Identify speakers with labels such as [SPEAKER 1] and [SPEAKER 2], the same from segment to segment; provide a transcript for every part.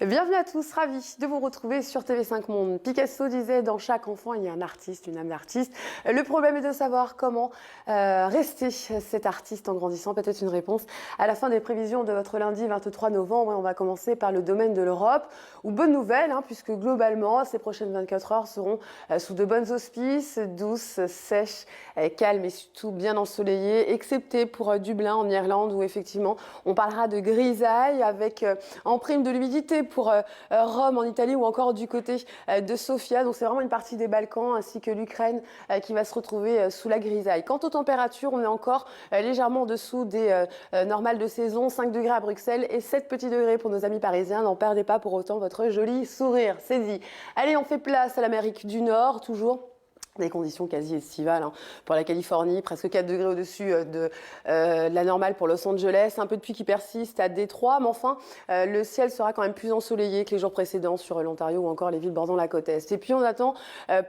[SPEAKER 1] Bienvenue à tous, ravi de vous retrouver sur TV5 Monde. Picasso disait: dans chaque enfant, il y a un artiste, une âme d'artiste. Le problème est de savoir comment rester cet artiste en grandissant. Peut-être une réponse à la fin des prévisions de votre lundi 23 novembre. Et on va commencer par le domaine de l'Europe, où bonne nouvelle, puisque globalement, ces prochaines 24 heures seront sous de bonnes auspices, douces, sèches, calmes et surtout bien ensoleillées, excepté pour Dublin en Irlande, où effectivement, on parlera de grisaille avec en prime de l'humidité pour Rome en Italie ou encore du côté de Sofia. Donc c'est vraiment une partie des Balkans ainsi que l'Ukraine qui va se retrouver sous la grisaille. Quant aux températures, on est encore légèrement en dessous des normales de saison, 5 degrés à Bruxelles et 7 petits degrés pour nos amis parisiens. N'en perdez pas pour autant votre joli sourire, c'est dit. Allez, on fait place à l'Amérique du Nord, toujours des conditions quasi estivales pour la Californie, presque 4 degrés au-dessus de la normale pour Los Angeles, un peu de pluie qui persiste à Détroit, mais enfin le ciel sera quand même plus ensoleillé que les jours précédents sur l'Ontario ou encore les villes bordant la côte est. Et puis on attend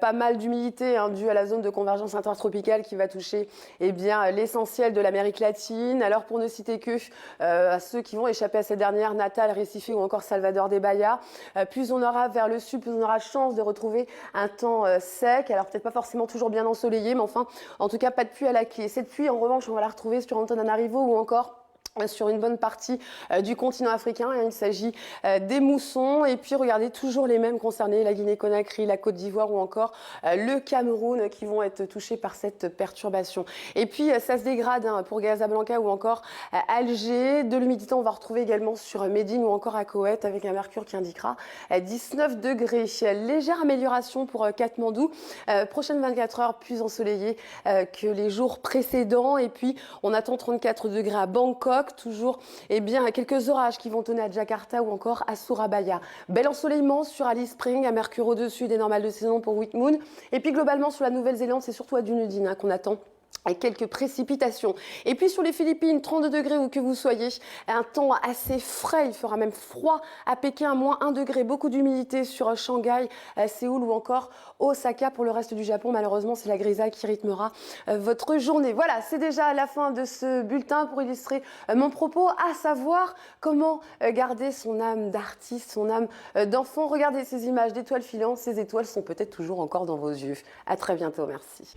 [SPEAKER 1] pas mal d'humidité due à la zone de convergence intertropicale qui va toucher l'essentiel de l'Amérique latine. Alors pour ne citer que à ceux qui vont échapper à cette dernière, Natal, Recife ou encore Salvador de Bahia, plus on aura vers le sud, plus on aura chance de retrouver un temps sec. Alors peut-être pas forcément toujours bien ensoleillé, mais enfin, en tout cas, pas de pluie à la clé. Cette pluie, en revanche, on va la retrouver sur Antananarivo ou encore sur une bonne partie du continent africain. Il s'agit des moussons. Et puis, regardez, toujours les mêmes concernés, la Guinée-Conakry, la Côte d'Ivoire ou encore le Cameroun qui vont être touchés par cette perturbation. Et puis, ça se dégrade pour Casablanca ou encore Alger. De l'humidité, on va retrouver également sur Médine ou encore à Koweït avec un mercure qui indiquera 19 degrés. Légère amélioration pour Katmandou. Prochaines 24 heures plus ensoleillées que les jours précédents. Et puis, on attend 34 degrés à Bangkok. Toujours quelques orages qui vont tonner à Jakarta ou encore à Surabaya. Bel ensoleillement sur Alice Springs, à mercure au-dessus des normales de saison pour Whitmoon. Et puis globalement sur la Nouvelle-Zélande, c'est surtout à Dunedin qu'on attend avec quelques précipitations. Et puis sur les Philippines, 32 degrés où que vous soyez, un temps assez frais, il fera même froid à Pékin, moins 1 degré, beaucoup d'humidité sur Shanghai, Séoul ou encore Osaka. Pour le reste du Japon, malheureusement, c'est la grisaille qui rythmera votre journée. Voilà, c'est déjà la fin de ce bulletin pour illustrer mon propos, à savoir comment garder son âme d'artiste, son âme d'enfant. Regardez ces images d'étoiles filantes, ces étoiles sont peut-être toujours encore dans vos yeux. À très bientôt, merci.